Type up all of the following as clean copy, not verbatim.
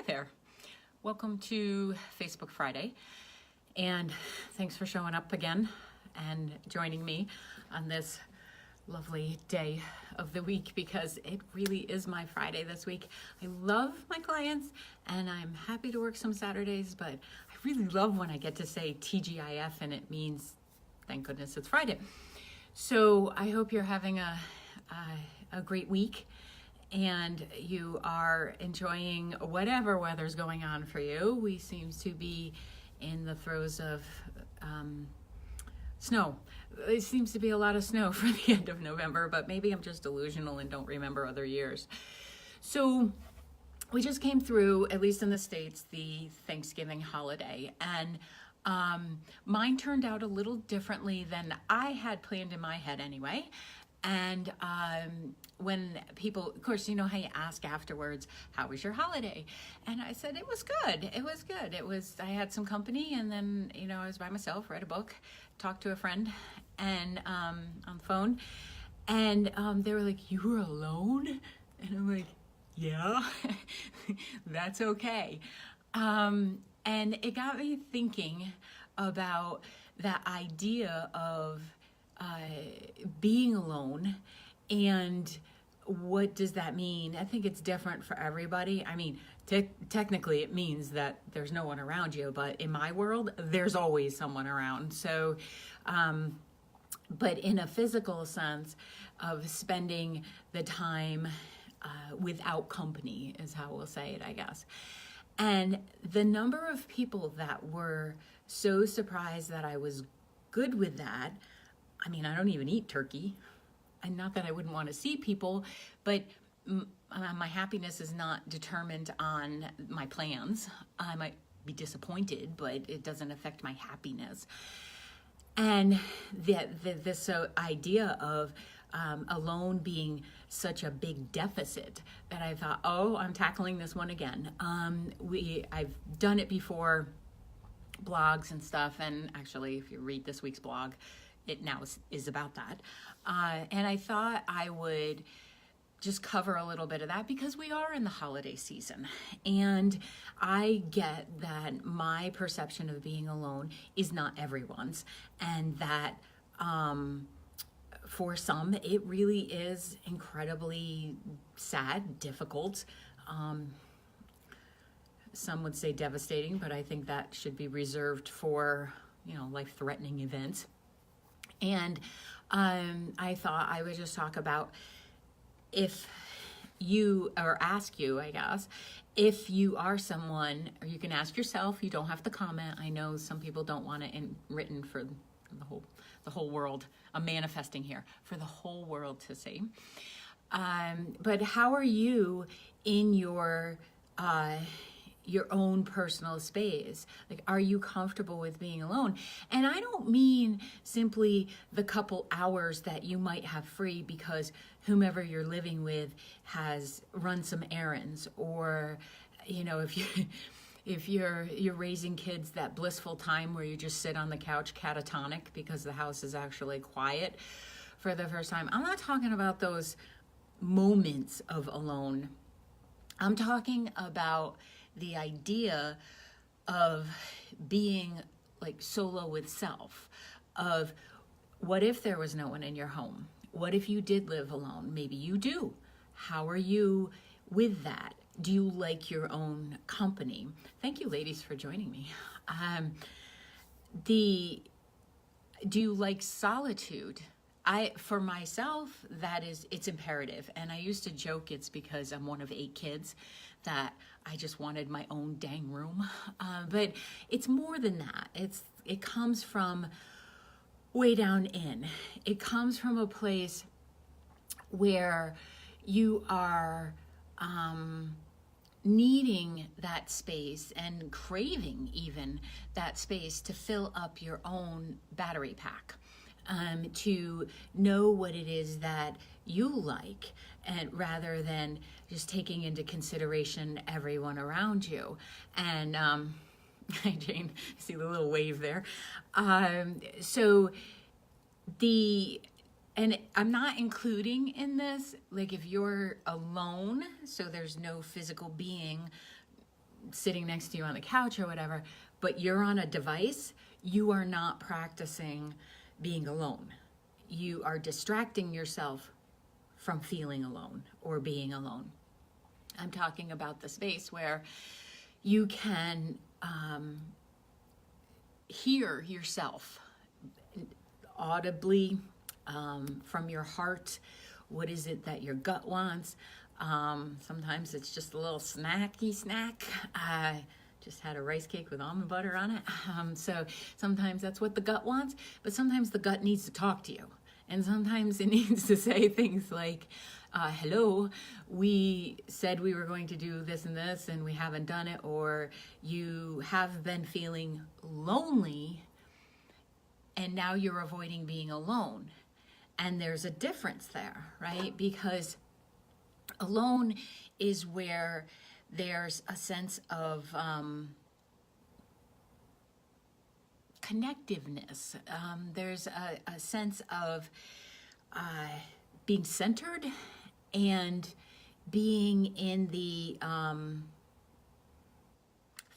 there. Welcome to Facebook Friday, and thanks for showing up again and joining me on this lovely day of the week, because it really is my Friday this week. I love my clients and I'm happy to work some Saturdays, but I really love when I get to say TGIF and it means thank goodness it's Friday. So I hope you're having a great week and you are enjoying whatever weather's going on for you. We seem to be in the throes of snow. There seems to be a lot of snow for the end of November, but maybe I'm just delusional and don't remember other years. So we just came through, at least in the States, the Thanksgiving holiday, and mine turned out a little differently than I had planned in my head anyway. And when people, of course, you know how you ask afterwards, how was your holiday? And I said, it was good. It was good. I had some company, and then, I was by myself, read a book, talked to a friend and on the phone. And they were like, you were alone? And I'm like, yeah, that's okay. And it got me thinking about that idea of being alone, and what does that mean? I think it's different for everybody. I mean, technically it means that there's no one around you, but in my world, there's always someone around. So, but in a physical sense of spending the time without company is how we'll say it, I guess. And the number of people that were so surprised that I was good with that. I mean, I don't even eat turkey, and not that I wouldn't want to see people, but my happiness is not determined on my plans. I might be disappointed, but it doesn't affect my happiness. And this idea of alone being such a big deficit that I thought, oh, I'm tackling this one again. I've done it before, blogs and stuff, and actually, if you read this week's blog, it now is about that. And I thought I would just cover a little bit of that because we are in the holiday season. And I get that my perception of being alone is not everyone's. And that for some, it really is incredibly sad, difficult. Some would say devastating, but I think that should be reserved for, life-threatening events. And I thought I would just talk about ask you, I guess, if you are someone, or you can ask yourself, you don't have to comment. I know some people don't want it written for the whole world. I'm manifesting here for the whole world to see. But how are you in your own personal space? Like, are you comfortable with being alone? And I don't mean simply the couple hours that you might have free because whomever you're living with has run some errands, or if you're raising kids, that blissful time where you just sit on the couch catatonic because the house is actually quiet for the first time. I'm not talking about those moments of alone. I'm talking about the idea of being like solo with self, of what if there was no one in your home? What if you did live alone? Maybe you do. How are you with that? Do you like your own company? Thank you, ladies, for joining me. Do you like solitude? For myself, it's imperative. And I used to joke it's because I'm one of 8 kids that I just wanted my own dang room. But it's more than that. It comes from way down in. It comes from a place where you are needing that space and craving even that space to fill up your own battery pack. To know what it is that you like, and rather than just taking into consideration everyone around you. And hi, Jane, see the little wave there. And I'm not including in this, like if you're alone, so there's no physical being sitting next to you on the couch or whatever, but you're on a device, you are not practicing being alone. You are distracting yourself from feeling alone or being alone. I'm talking about the space where you can hear yourself audibly from your heart. What is it that your gut wants? Sometimes it's just a little snacky snack. I just had a rice cake with almond butter on it. So sometimes that's what the gut wants, but sometimes the gut needs to talk to you. And sometimes it needs to say things like, hello, we said we were going to do this and this and we haven't done it, or you have been feeling lonely and now you're avoiding being alone. And there's a difference there, right? Because alone is where there's a sense of connectiveness. There's a sense of being centered and being in the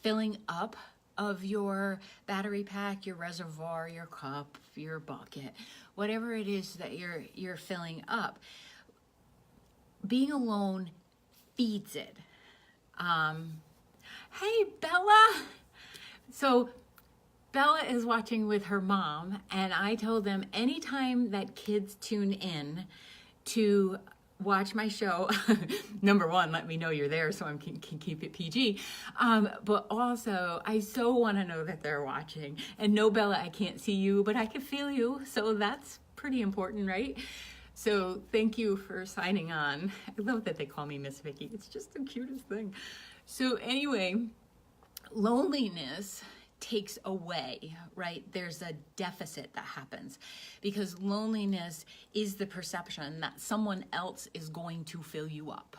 filling up of your battery pack, your reservoir, your cup, your bucket, whatever it is that you're filling up. Being alone feeds it. Hey, Bella. So Bella is watching with her mom, and I told them anytime that kids tune in to watch my show, number one, let me know you're there so I can keep it PG. But also, I so want to know that they're watching. And no, Bella, I can't see you, but I can feel you. So that's pretty important, right? So thank you for signing on. I love that they call me Miss Vicky. It's just the cutest thing. So anyway, loneliness takes away, right? There's a deficit that happens because loneliness is the perception that someone else is going to fill you up.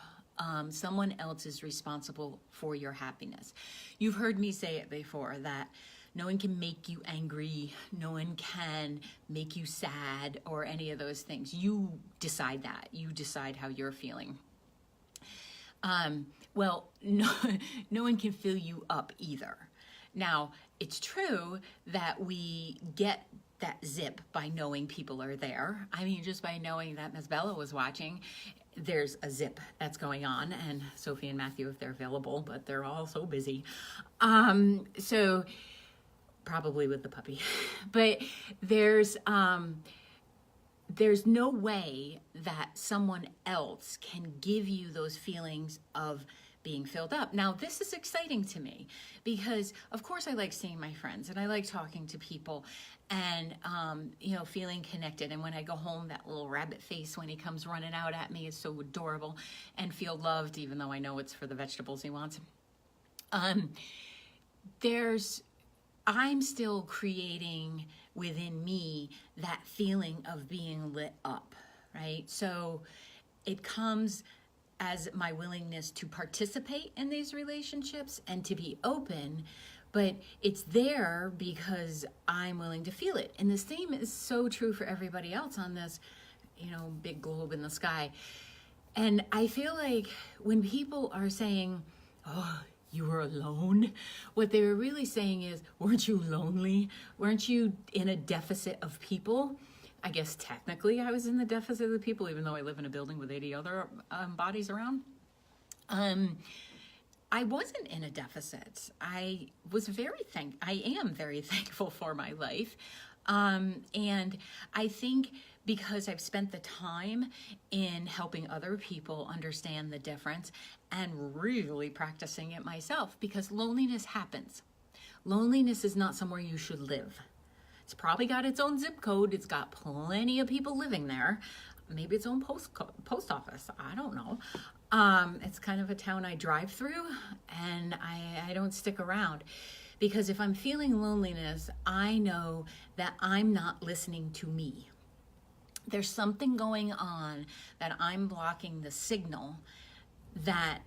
Someone else is responsible for your happiness. You've heard me say it before that no one can make you angry, no one can make you sad or any of those things. You decide that. You decide how you're feeling. Well, no one can fill you up either. Now, it's true that we get that zip by knowing people are there. I mean, just by knowing that Ms. Bella was watching, there's a zip that's going on, and Sophie and Matthew, if they're available, but they're all so busy. So probably with the puppy. But there's no way that someone else can give you those feelings of being filled up. Now, this is exciting to me because, of course, I like seeing my friends and I like talking to people and, feeling connected. And when I go home, that little rabbit face when he comes running out at me is so adorable, and feel loved, even though I know it's for the vegetables he wants. I'm still creating within me that feeling of being lit up, right? So it comes as my willingness to participate in these relationships and to be open, but it's there because I'm willing to feel it. And the same is so true for everybody else on this, big globe in the sky. And I feel like when people are saying, oh, you were alone, what they were really saying is, weren't you lonely? Weren't you in a deficit of people? I guess technically I was in the deficit of the people, even though I live in a building with 80 other bodies around. I wasn't in a deficit. I am very thankful for my life. And I think because I've spent the time in helping other people understand the difference and really practicing it myself, because loneliness happens. Loneliness is not somewhere you should live. It's probably got its own zip code. It's got plenty of people living there. Maybe its own post office. I don't know. It's kind of a town I drive through, and I don't stick around. Because if I'm feeling loneliness, I know that I'm not listening to me. There's something going on that I'm blocking the signal that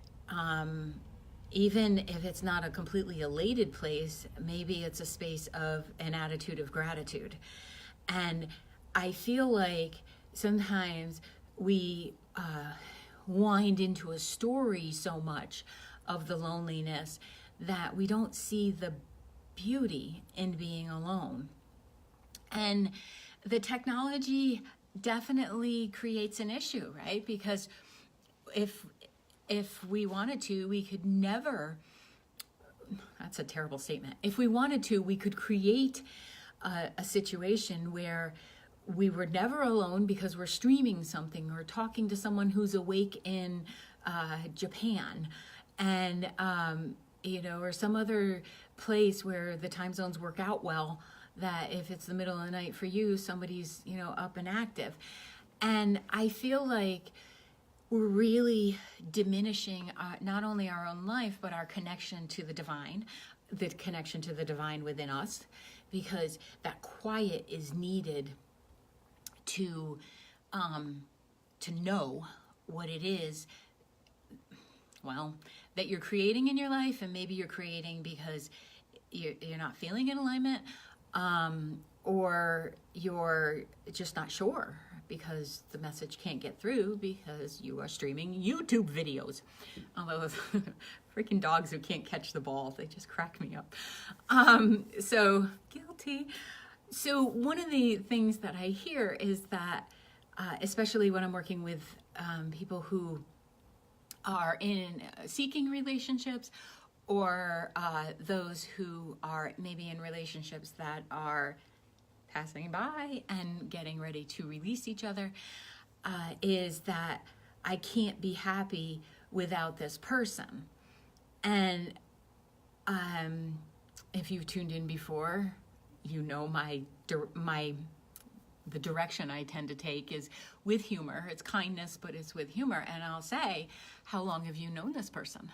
even if it's not a completely elated place, maybe it's a space of an attitude of gratitude. And I feel like sometimes we wind into a story so much of the loneliness that we don't see the beauty in being alone. And the technology definitely creates an issue, right? Because if we wanted to, we could never, that's a terrible statement. If we wanted to, we could create a situation where we were never alone because we're streaming something or talking to someone who's awake in Japan, and or some other place where the time zones work out well, that if it's the middle of the night for you, somebody's up and active. And I feel like we're really diminishing not only our own life, but our connection to the divine within us, because that quiet is needed to know what it is, well, that you're creating in your life. And maybe you're creating because you're not feeling in alignment, or you're just not sure because the message can't get through because you are streaming YouTube videos. Although those freaking dogs who can't catch the ball, they just crack me up. So guilty. So one of the things that I hear is that, especially when I'm working with people who are in seeking relationships, or those who are maybe in relationships that are passing by and getting ready to release each other, is that I can't be happy without this person. And if you've tuned in before, you know the direction I tend to take is with humor. It's kindness, but it's with humor. And I'll say, how long have you known this person?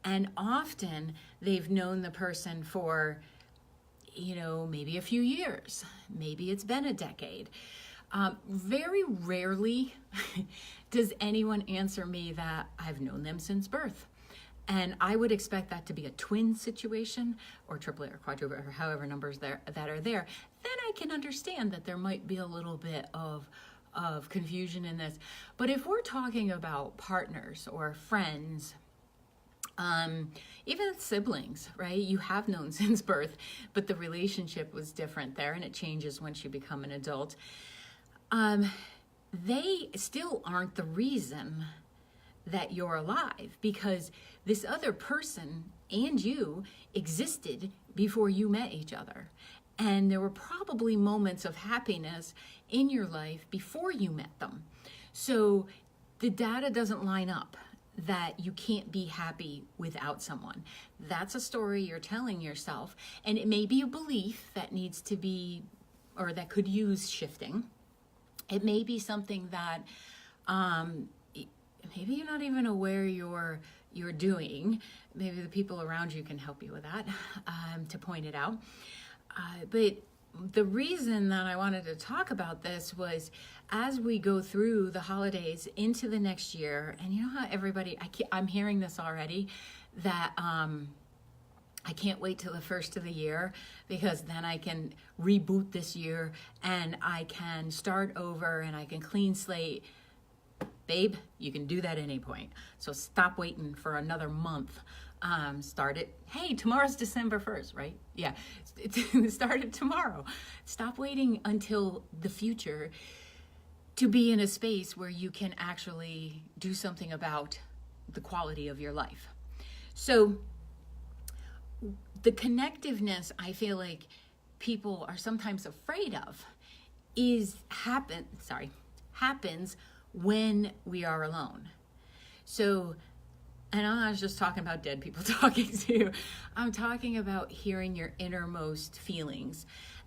And often they've known the person for, maybe a few years. Maybe it's been a decade. Very rarely does anyone answer me that I've known them since birth. And I would expect that to be a twin situation, or triplet or quadruplet, or however numbers that are there. Then I can understand that there might be a little bit of confusion in this. But if we're talking about partners or friends, even siblings, right? You have known since birth, but the relationship was different there, and it changes once you become an adult. They still aren't the reason that you're alive, because this other person and you existed before you met each other. And there were probably moments of happiness in your life before you met them. So the data doesn't line up that you can't be happy without someone. That's a story you're telling yourself, and it may be a belief that needs to be, or that could use shifting. It may be something that maybe you're not even aware you're doing. Maybe the people around you can help you with that, to point it out. But the reason that I wanted to talk about this was, as we go through the holidays into the next year, and you know how everybody, I'm hearing this already, that I can't wait till the first of the year, because then I can reboot this year and I can start over and I can clean slate. Babe, you can do that at any point. So stop waiting for another month. Start it. Hey, tomorrow's December 1st, right? Yeah, start it tomorrow. Stop waiting until the future to be in a space where you can actually do something about the quality of your life. So the connectiveness I feel like people are sometimes afraid of happens when we are alone. So, and I'm not just talking about dead people talking to you. I'm talking about hearing your innermost feelings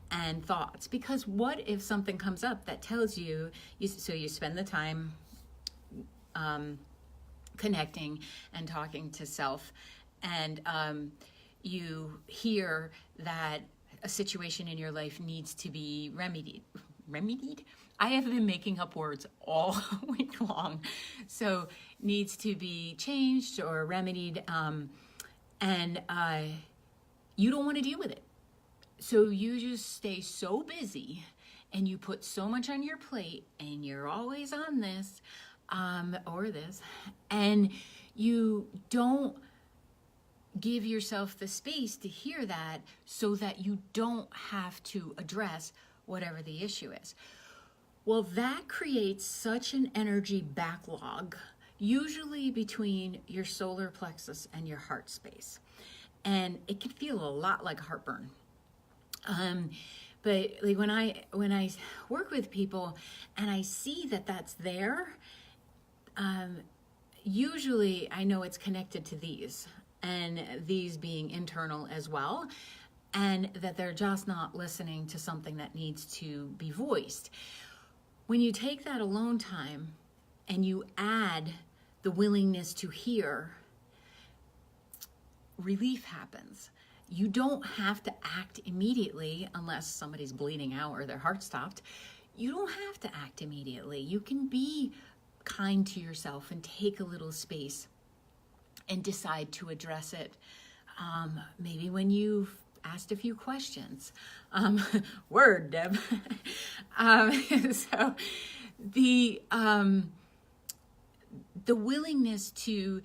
and thoughts. Because what if something comes up that tells you, so you spend the time connecting and talking to self, and you hear that a situation in your life needs to be remedied? I have been making up words all week long. So needs to be changed or remedied, and you don't want to deal with it. So you just stay so busy and you put so much on your plate, and you're always on this or this, and you don't give yourself the space to hear that so that you don't have to address whatever the issue is. Well, that creates such an energy backlog, usually between your solar plexus and your heart space. And it can feel a lot like heartburn. But like when I work with people and I see that that's there, usually I know it's connected to these, and these being internal as well, and that they're just not listening to something that needs to be voiced. When you take that alone time and you add the willingness to hear, relief happens. You don't have to act immediately unless somebody's bleeding out or their heart stopped. You don't have to act immediately. You can be kind to yourself and take a little space and decide to address it. Maybe when you've asked a few questions. Word, Deb. So the willingness to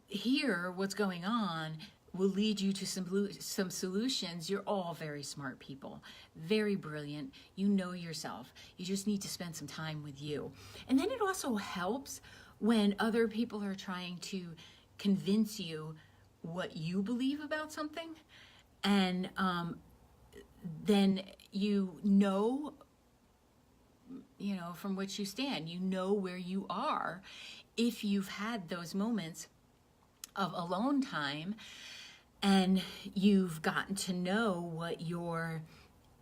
hear what's going on will lead you to some solutions. You're all very smart people, very brilliant. You know yourself. You just need to spend some time with you. And then it also helps when other people are trying to convince you what you believe about something. And then you know from which you stand. You know where you are if you've had those moments of alone time and you've gotten to know what your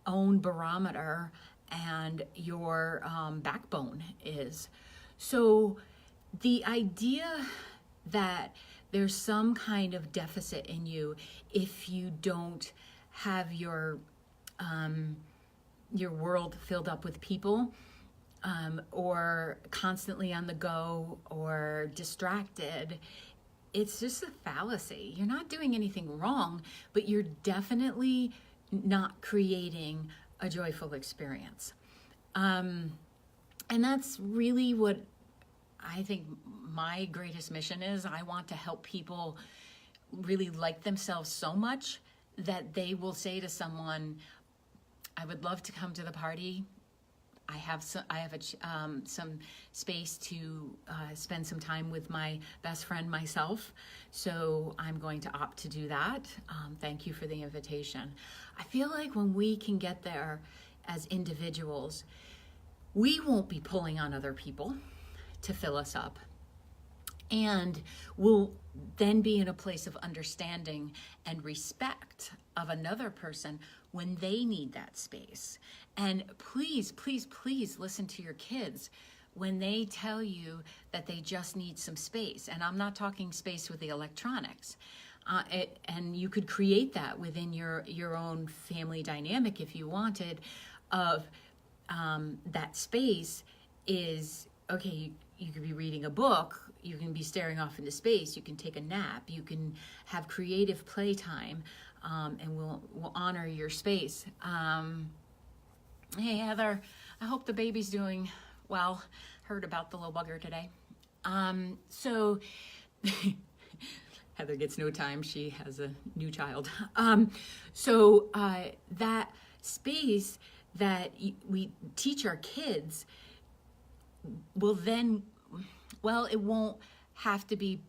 own barometer and your backbone is. So the idea that there's some kind of deficit in you if you don't have your world filled up with people, or constantly on the go or distracted, it's just a fallacy. You're not doing anything wrong, but you're definitely not creating a joyful experience. And that's really what I think my greatest mission is. I want to help people really like themselves so much that they will say to someone, I would love to come to the party. I have some space to spend some time with my best friend myself, so I'm going to opt to do that. Thank you for the invitation. I feel like when we can get there as individuals, we won't be pulling on other people to fill us up. And we'll then be in a place of understanding and respect of another person when they need that space. And please, please, please listen to your kids when they tell you that they just need some space. And I'm not talking space with the electronics. And you could create that within your own family dynamic if you wanted, of that space is, okay, you could be reading a book, you can be staring off into space, you can take a nap, you can have creative playtime, and we'll honor your space. Hey, Heather, I hope the baby's doing well. Heard about the little bugger today. So Heather gets no time. She has a new child. So that space that we teach our kids will then, well, it won't have to be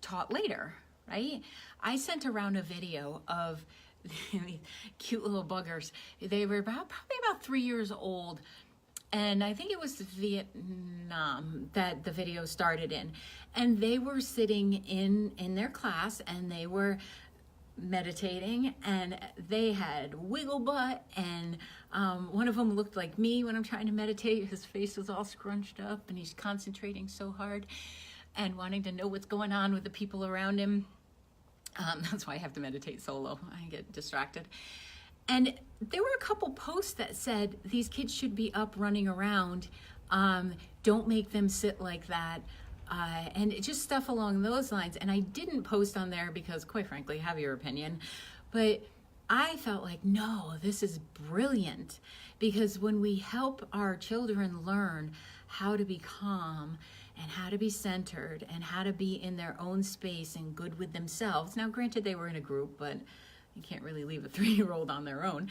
taught later, right? I sent around a video of cute little buggers. They were probably about 3 years old. And I think it was Vietnam that the video started in. And they were sitting in their class and they were meditating, and they had wiggle butt, and one of them looked like me when I'm trying to meditate. His face was all scrunched up and he's concentrating so hard and wanting to know what's going on with the people around him. That's why I have to meditate solo. I get distracted. And there were a couple posts that said these kids should be up running around. Don't make them sit like that. And just stuff along those lines. And I didn't post on there because, quite frankly, have your opinion. But I felt like, no, this is brilliant. Because when we help our children learn how to be calm and how to be centered and how to be in their own space and good with themselves. Now, granted, they were in a group, but you can't really leave a 3-year-old on their own.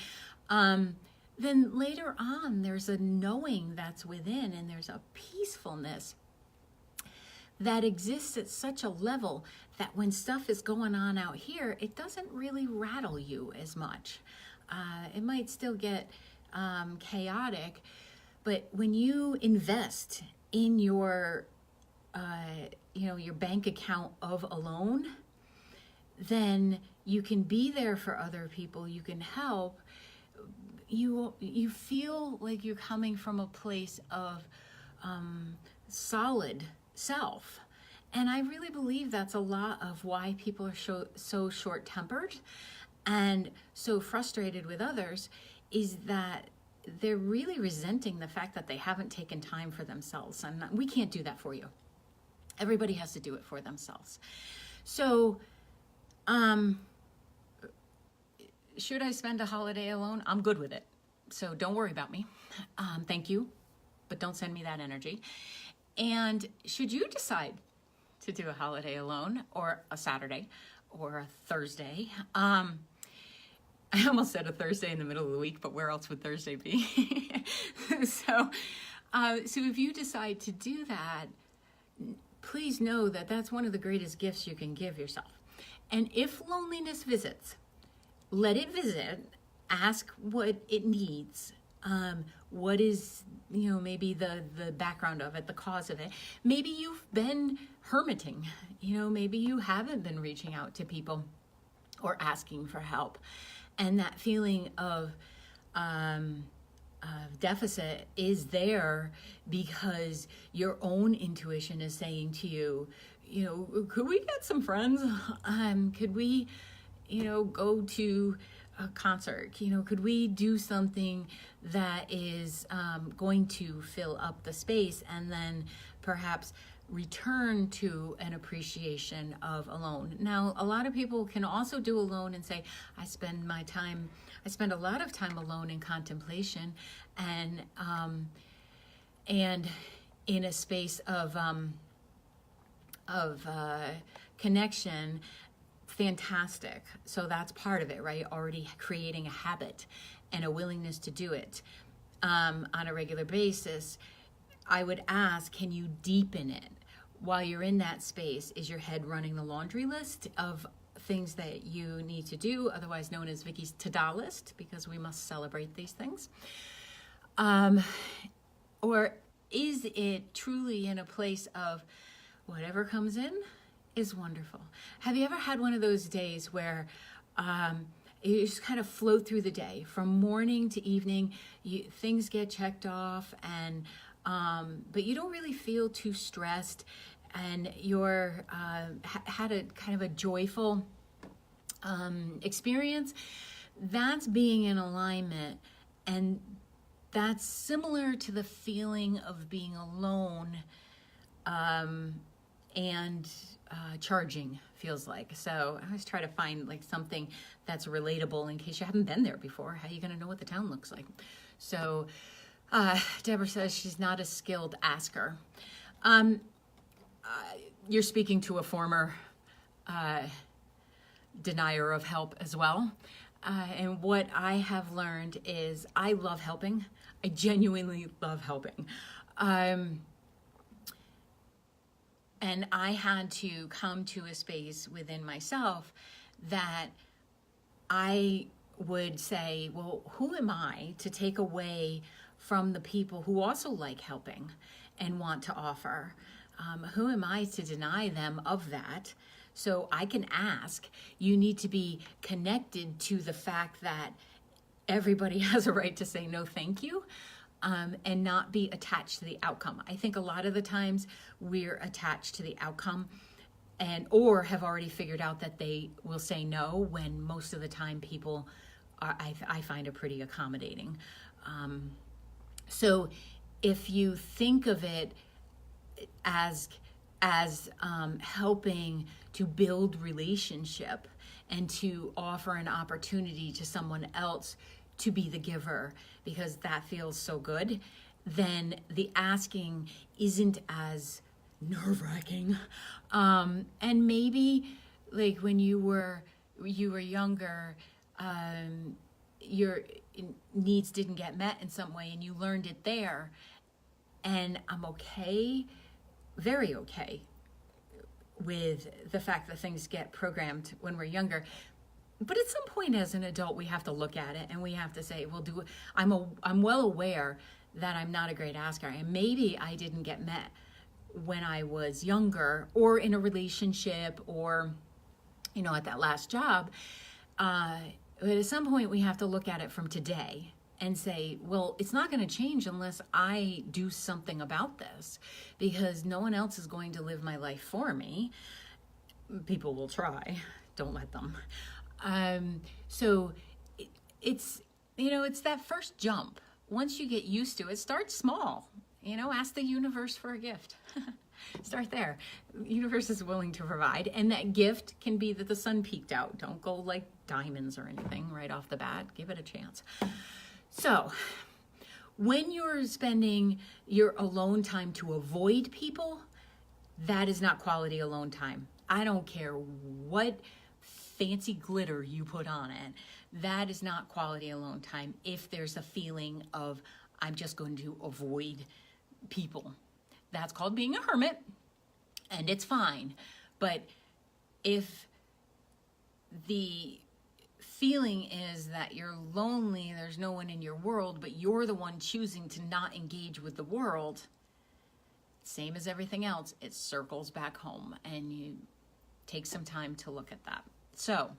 Then later on, there's a knowing that's within, and there's a peacefulness that exists at such a level that when stuff is going on out here, it doesn't really rattle you as much. It might still get chaotic, but when you invest in your your bank account of alone, then you can be there for other people, you can help. You feel like you're coming from a place of solid self. And I really believe that's a lot of why people are so short-tempered and so frustrated with others, is that they're really resenting the fact that they haven't taken time for themselves. And we can't do that for you. Everybody has to do it for themselves. So, should I spend a holiday alone? I'm good with it. So don't worry about me. Thank you, but don't send me that energy. And should you decide to do a holiday alone, or a Saturday, or a Thursday, I almost said a Thursday in the middle of the week, but where else would Thursday be? So if you decide to do that, please know that that's one of the greatest gifts you can give yourself. And if loneliness visits, let it visit. Ask what it needs. What is, maybe the background of it, the cause of it. Maybe you've been hermiting. Maybe you haven't been reaching out to people or asking for help. And that feeling of deficit is there because your own intuition is saying to you, could we get some friends? Could we, go to a concert? Could we do something that is going to fill up the space, and then perhaps return to an appreciation of alone. Now, a lot of people can also do alone and say, I spend a lot of time alone in contemplation and in a space of connection. Fantastic. So that's part of it, right? Already creating a habit and a willingness to do it on a regular basis. I would ask, can you deepen it? While you're in that space, is your head running the laundry list of things that you need to do, otherwise known as Vicky's to-do list, because we must celebrate these things? Or is it truly in a place of whatever comes in is wonderful? Have you ever had one of those days where you just kind of float through the day from morning to evening, things get checked off, and but you don't really feel too stressed, and you're had a kind of a joyful experience? That's being in alignment, and that's similar to the feeling of being alone and charging feels like. So I always try to find like something that's relatable in case you haven't been there before. How are you going to know what the town looks like? So Deborah says she's not a skilled asker. You're speaking to a former denier of help as well. And what I have learned is I love helping. I genuinely love helping. And I had to come to a space within myself that I would say, well, who am I to take away from the people who also like helping and want to offer? Who am I to deny them of that? So I can ask. You need to be connected to the fact that everybody has a right to say no thank you, and not be attached to the outcome. I think a lot of the times we're attached to the outcome or have already figured out that they will say no, when most of the time people are, I find, are pretty accommodating. So if you think of it as helping to build relationship and to offer an opportunity to someone else to be the giver, because that feels so good, then the asking isn't as nerve-wracking. And maybe like when you were younger, your needs didn't get met in some way and you learned it there. And I'm okay, very okay with the fact that things get programmed when we're younger. But at some point as an adult, we have to look at it and we have to say, well, I'm well aware that I'm not a great asker, and maybe I didn't get met when I was younger or in a relationship or, at that last job. But at some point we have to look at it from today and say, well, it's not going to change unless I do something about this, because no one else is going to live my life for me. People will try. Don't let them. So it's that first jump. Once you get used to it, start small. Ask the universe for a gift. Start there. The universe is willing to provide. And that gift can be that the sun peeked out. Don't go like diamonds or anything right off the bat. Give it a chance. So when you're spending your alone time to avoid people, that is not quality alone time. I don't care what fancy glitter you put on it. That is not quality alone time if there's a feeling of, I'm just going to avoid people. That's called being a hermit, and it's fine. But if the feeling is that you're lonely, there's no one in your world, but you're the one choosing to not engage with the world, same as everything else, it circles back home, and you take some time to look at that. So,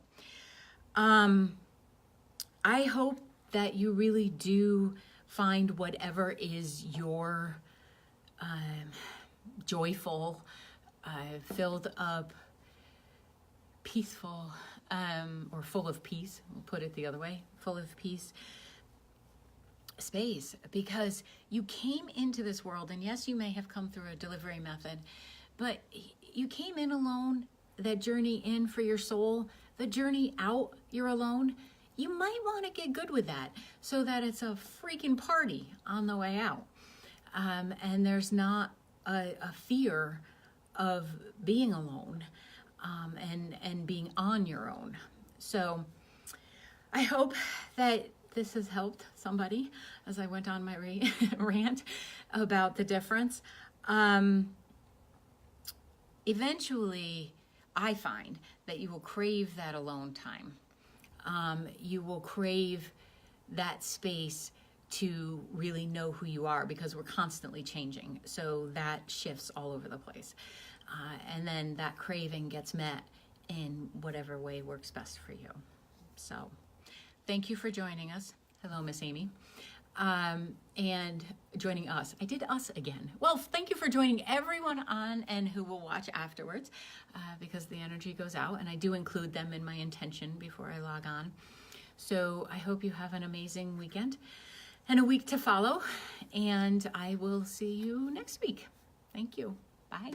I hope that you really do find whatever is your joyful, filled up, peaceful, or full of peace, we'll put it the other way, full of peace space, because you came into this world, and yes, you may have come through a delivery method, but you came in alone. That journey in for your soul, the journey out, you're alone. You might want to get good with that so that it's a freaking party on the way out. And there's not a fear of being alone and being on your own. So I hope that this has helped somebody as I went on my rant about the difference. Eventually, I find that you will crave that alone time. You will crave that space to really know who you are, because we're constantly changing. So that shifts all over the place. And then that craving gets met in whatever way works best for you. So thank you for joining us. Hello, Miss Amy. And joining us. I did us again. Well, thank you for joining everyone on and who will watch afterwards, because the energy goes out, and I do include them in my intention before I log on. So I hope you have an amazing weekend and a week to follow, and I will see you next week. Thank you. Bye.